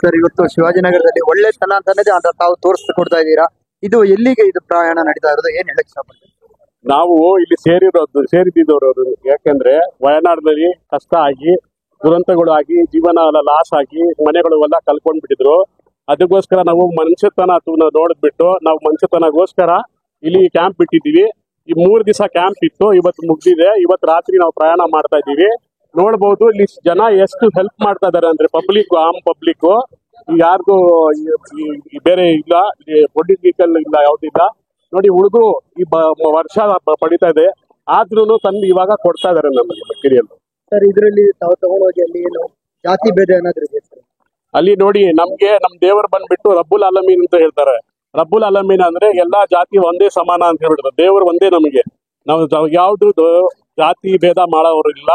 Sir, ಇವತ್ತು ಶಿವಾಜಿನಗರದಲ್ಲಿ ಒಳ್ಳೆತನ ಅಂತಾನೆ ತಾವು ತೋರಿಸ್ಕೊಡ್ತಾ ಇದ್ದೀರಾ. ಇದು ಎಲ್ಲಿಗೆ ಇದು ಪ್ರಯಾಣ ನಡೀತಾ ಇರೋದು, ಏನ್ ಹೇಳಕ್ ಇಷ್ಟಪಡ್ತೀವಿ? ನಾವು ಇಲ್ಲಿ ಸೇರಿದ್ದವರು ಯಾಕೆಂದ್ರೆ ವಯನಾಡಿನಲ್ಲಿ ಕಷ್ಟ ಆಗಿ ದುರಂತಗಳು ಆಗಿ ಜೀವನ ಎಲ್ಲ ಲಾಸ್ ಆಗಿ ಮನೆಗಳು ಎಲ್ಲ ಕಳ್ಕೊಂಡ್ಬಿಟ್ಟಿದ್ರು. ಅದಕ್ಕೋಸ್ಕರ ನಾವು ಮನುಷ್ಯತನ ನೋಡಿದ್ಬಿಟ್ಟು ನಾವು ಮನುಷ್ಯತನಗೋಸ್ಕರ ಇಲ್ಲಿ ಕ್ಯಾಂಪ್ ಬಿಟ್ಟಿದ್ದೀವಿ. ಈ 3 ದಿವಸ ಕ್ಯಾಂಪ್ ಇತ್ತು, ಇವತ್ತು ಮುಗ್ದಿದೆ. ಇವತ್ತು ರಾತ್ರಿ ನಾವು ಪ್ರಯಾಣ ಮಾಡ್ತಾ ಇದ್ದೀವಿ. ನೋಡ್ಬೋದು ಇಲ್ಲಿ ಜನ ಎಷ್ಟು ಹೆಲ್ಪ್ ಮಾಡ್ತಾ ಇದಾರೆ ಅಂದ್ರೆ ಪಬ್ಲಿಕ್, ಆಮ್ ಪಬ್ಲಿಕ್, ಯಾರಿಗೂ ಬೇರೆ ಇಲ್ಲ, ಪೊಲಿಟಿಕಲ್ ಇಲ್ಲ, ಯಾವ್ದಿಲ್ಲ. ನೋಡಿ ಹುಡುಗರು ಈ ವರ್ಷ ಪಡಿತಾ ಇದೆ, ಆದ್ರೂ ತಂದು ಇವಾಗ ಕೊಡ್ತಾ ಇದಾರೆ ನಮಗೆ ಮೆಟೀರಿಯಲ್. ಸರ್, ಇದರಲ್ಲಿ ತಾವು ತಗೊಂಡೋಗಿ ಅಲ್ಲಿ ಏನು ಜಾತಿ ಭೇದ ಏನಾದ್ರು ಇದೆ ಸರ್? ಅಲ್ಲಿ ನೋಡಿ ನಮ್ಗೆ ನಮ್ ದೇವರು ಬಂದ್ಬಿಟ್ಟು ರಬ್ಬುಲ್ ಆಲಮೀನ್ ಅಂತ ಹೇಳ್ತಾರೆ. ರಬ್ಬುಲ್ ಆಲಮೀನ್ ಅಂದ್ರೆ ಎಲ್ಲಾ ಜಾತಿ ಒಂದೇ ಸಮಾನ ಅಂತ ಹೇಳ್ಬಿಡ್ತಾರೆ. ದೇವರು ಒಂದೇ ನಮಗೆ. ನಾವು ಯಾವ್ದು ಜಾತಿ ಭೇದ ಮಾಡೋರಿಲ್ಲ.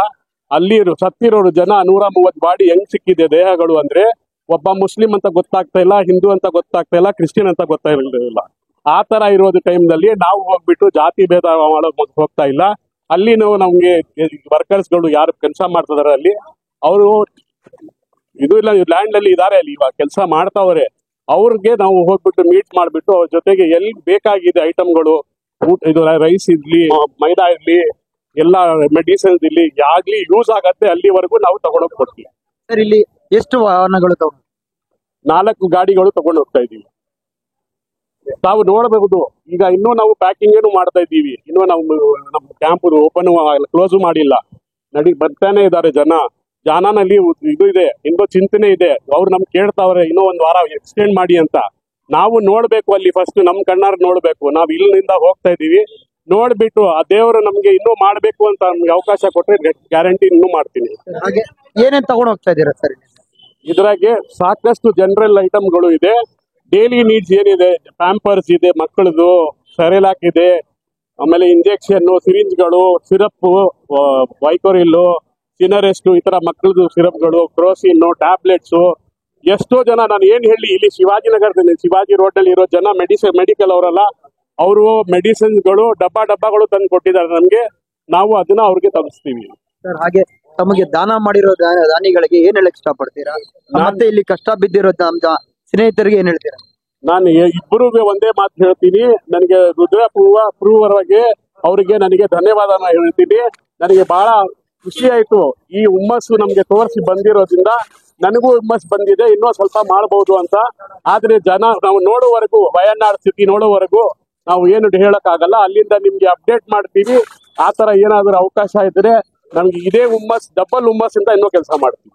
ಅಲ್ಲಿ ಸತ್ತಿರೋರು ಜನ 130 ಬಾಡಿ ಹೆಂಗ್ ಸಿಕ್ಕಿದೆ ದೇಹಗಳು ಅಂದ್ರೆ ಒಬ್ಬ ಮುಸ್ಲಿಂ ಅಂತ ಗೊತ್ತಾಗ್ತಾ ಇಲ್ಲ, ಹಿಂದೂ ಅಂತ ಗೊತ್ತಾಗ್ತಾ ಇಲ್ಲ, ಕ್ರಿಶ್ಚಿಯನ್ ಅಂತ ಗೊತ್ತಾಗಿರಲಿಲ್ಲ. ಆ ತರ ಇರೋದು ಟೈಮ್ನಲ್ಲಿ ನಾವು ಹೋಗ್ಬಿಟ್ಟು ಜಾತಿ ಭೇದ ಮಾಡೋಕ್ ಹೋಗ್ತಾ ಇಲ್ಲ. ಅಲ್ಲಿ ನಮ್ಗೆ ವರ್ಕರ್ಸ್ಗಳು ಯಾರು ಕೆಲಸ ಮಾಡ್ತಿದಾರೆ ಅಲ್ಲಿ ಅವರು ಇದು ಇಲ್ಲ, ಲ್ಯಾಂಡ್ ಅಲ್ಲಿ ಇದಾರೆ, ಅಲ್ಲಿ ಇವಾಗ ಕೆಲಸ ಮಾಡ್ತಾವ್ರೆ. ಅವ್ರಿಗೆ ನಾವು ಹೋಗ್ಬಿಟ್ಟು ಮೀಟ್ ಮಾಡ್ಬಿಟ್ಟು ಅವ್ರ ಜೊತೆಗೆ ಎಲ್ಲಿ ಬೇಕಾಗಿದೆ ಐಟಮ್ಗಳು, ಇದು ರೈಸ್ ಇರ್ಲಿ, ಮೈದಾ ಇರ್ಲಿ, ಎಲ್ಲ ಮೆಡಿಸಿನ್ಸ್ ಇಲ್ಲಿ ಯಾಗ್ಲಿ ಯೂಸ್ ಆಗತ್ತೆ ಅಲ್ಲಿವರೆಗೂ ನಾವು ತಗೊಂಡೋಗಿ ಕೊಡ್ತೀವಿ. ಸರ್, ಇಲ್ಲಿ ಎಷ್ಟು ವಾಹನಗಳು 4 ಗಾಡಿಗಳು ತಗೊಂಡು ಹೋಗ್ತಾ ಇದೀವಿ. ತಾವು ನೋಡಬಹುದು. ಈಗ ಇನ್ನೂ ನಾವು ಪ್ಯಾಕಿಂಗ್ ಏನು ಮಾಡ್ತಾ ಇದ್ದೀವಿ. ಇನ್ನೂ ನಾವು ನಮ್ಮ ಕ್ಯಾಂಪ್ ಓಪನ್ ಕ್ಲೋಸ್ ಮಾಡಿಲ್ಲ. ಬರ್ತಾನೆ ಇದ್ದಾರೆ ಜನನಲ್ಲಿ ಇದು ಇದೆ, ಇನ್ನೂ ಚಿಂತನೆ ಇದೆ. ಅವ್ರು ನಮ್ಗೆ ಕೇಳ್ತಾವ್ರೆ ಇನ್ನೂ 1 ವಾರ ಎಕ್ಸ್ಟೆಂಡ್ ಮಾಡಿ ಅಂತ. ನಾವು ನೋಡ್ಬೇಕು, ಅಲ್ಲಿ ಫಸ್ಟ್ ನಮ್ ಕಣ್ಣಾರ್ ನೋಡ್ಬೇಕು. ನಾವು ಇಲ್ಲಿಂದ ಹೋಗ್ತಾ ಇದೀವಿ, ನೋಡ್ಬಿಟ್ಟು ಆ ದೇವರು ನಮ್ಗೆ ಇನ್ನೂ ಮಾಡ್ಬೇಕು ಅಂತ ನಮ್ಗೆ ಅವಕಾಶ ಕೊಟ್ರೆ ಗ್ಯಾರಂಟಿ ಇನ್ನೂ ಮಾಡ್ತೀನಿ. ಹಾಗೆ ಏನೇನ್ ತಗೊಂಡು ಹೋಗ್ತಾ ಇದ್ದೀರಾ ಸರ್? ಇದ್ರಾಗೆ ಸಾಕಷ್ಟು ಜನರಲ್ ಐಟಮ್ಗಳು ಇದೆ. ಡೈಲಿ ನೀಡ್ಸ್ ಏನಿದೆ, ಪ್ಯಾಂಪರ್ಸ್ ಇದೆ, ಮಕ್ಕಳದು ಸೆರೆಲಾಕ್ ಇದೆ, ಆಮೇಲೆ ಇಂಜೆಕ್ಷನ್, ಸಿರಿಂಜ್ಗಳು, ಸಿರಪ್, ವೈಕೋರಿಲ್ಲು, ಸಿನರೆಸ್ಟ್, ಈ ತರ ಮಕ್ಕಳದು ಸಿರಪ್ಗಳು, ಕ್ರೋಸಿನ್, ಟ್ಯಾಬ್ಲೆಟ್ಸ್. ಎಷ್ಟೋ ಜನ, ನಾನು ಏನ್ ಹೇಳಿ, ಇಲ್ಲಿ ಶಿವಾಜಿನಗರದಲ್ಲಿ ಶಿವಾಜಿ ರೋಡ್ ನಲ್ಲಿ ಇರೋ ಜನ ಮೆಡಿಕಲ್ ಅವರಲ್ಲ, ಅವರು ಮೆಡಿಸಿನ್ಸ್ಗಳು ಡಬ್ಬಗಳು ತಂದು ಕೊಟ್ಟಿದ್ದಾರೆ ನಮ್ಗೆ. ನಾವು ಅದನ್ನ ಅವ್ರಿಗೆ ತಲುಪಿಸ್ತೀವಿ. ಸರ್, ಹಾಗೆ ತಮಗೆ ದಾನ ಮಾಡಿರೋ ದಾನಿಗಳಿಗೆ ಏನ್ ಹೇಳಕ್ ಇಷ್ಟಪಡ್ತೀರಾ? ಮತ್ತೆ ಇಲ್ಲಿ ಕಷ್ಟ ಬಿದ್ದಿರೋ ಸ್ನೇಹಿತರಿಗೆ ಏನ್ ಹೇಳ್ತೀರಾ? ನಾನು ಇಬ್ಬರಿಗೆ ಒಂದೇ ಮಾತು ಹೇಳ್ತೀನಿ. ನನಗೆ ಹೃದಯಪೂರ್ವಕವಾಗಿ ಅವರಿಗೆ ನನಗೆ ಧನ್ಯವಾದ ಹೇಳ್ತೀನಿ. ನನಗೆ ಬಹಳ ಖುಷಿ ಆಯ್ತು. ಈ ಹುಮ್ಮಸ್ಸು ನಮ್ಗೆ ತೋರಿಸಿ ಬಂದಿರೋದ್ರಿಂದ ನನಗೂ ಹುಮ್ಮಸ್ ಬಂದಿದೆ, ಇನ್ನೂ ಸ್ವಲ್ಪ ಮಾಡಬಹುದು ಅಂತ. ಆದ್ರೆ ಜನ ನಾವು ನೋಡುವವರೆಗೂ, ವಯನಾಡ್ ಸ್ಥಿತಿ ನೋಡುವವರೆಗೂ ನಾವು ಏನು ಹೇಳಕ್ ಆಗಲ್ಲ. ಅಲ್ಲಿಂದ ನಿಮ್ಗೆ ಅಪ್ಡೇಟ್ ಮಾಡ್ತೀವಿ. ಆ ತರ ಏನಾದ್ರೂ ಅವಕಾಶ ಇದ್ರೆ ನಮ್ಗೆ ಇದೇ ಹುಮ್ಮಸ್, ಡಬಲ್ ಹುಮ್ಮಸ್ ಇಂದ ಇನ್ನೂ ಕೆಲಸ ಮಾಡ್ತೀವಿ.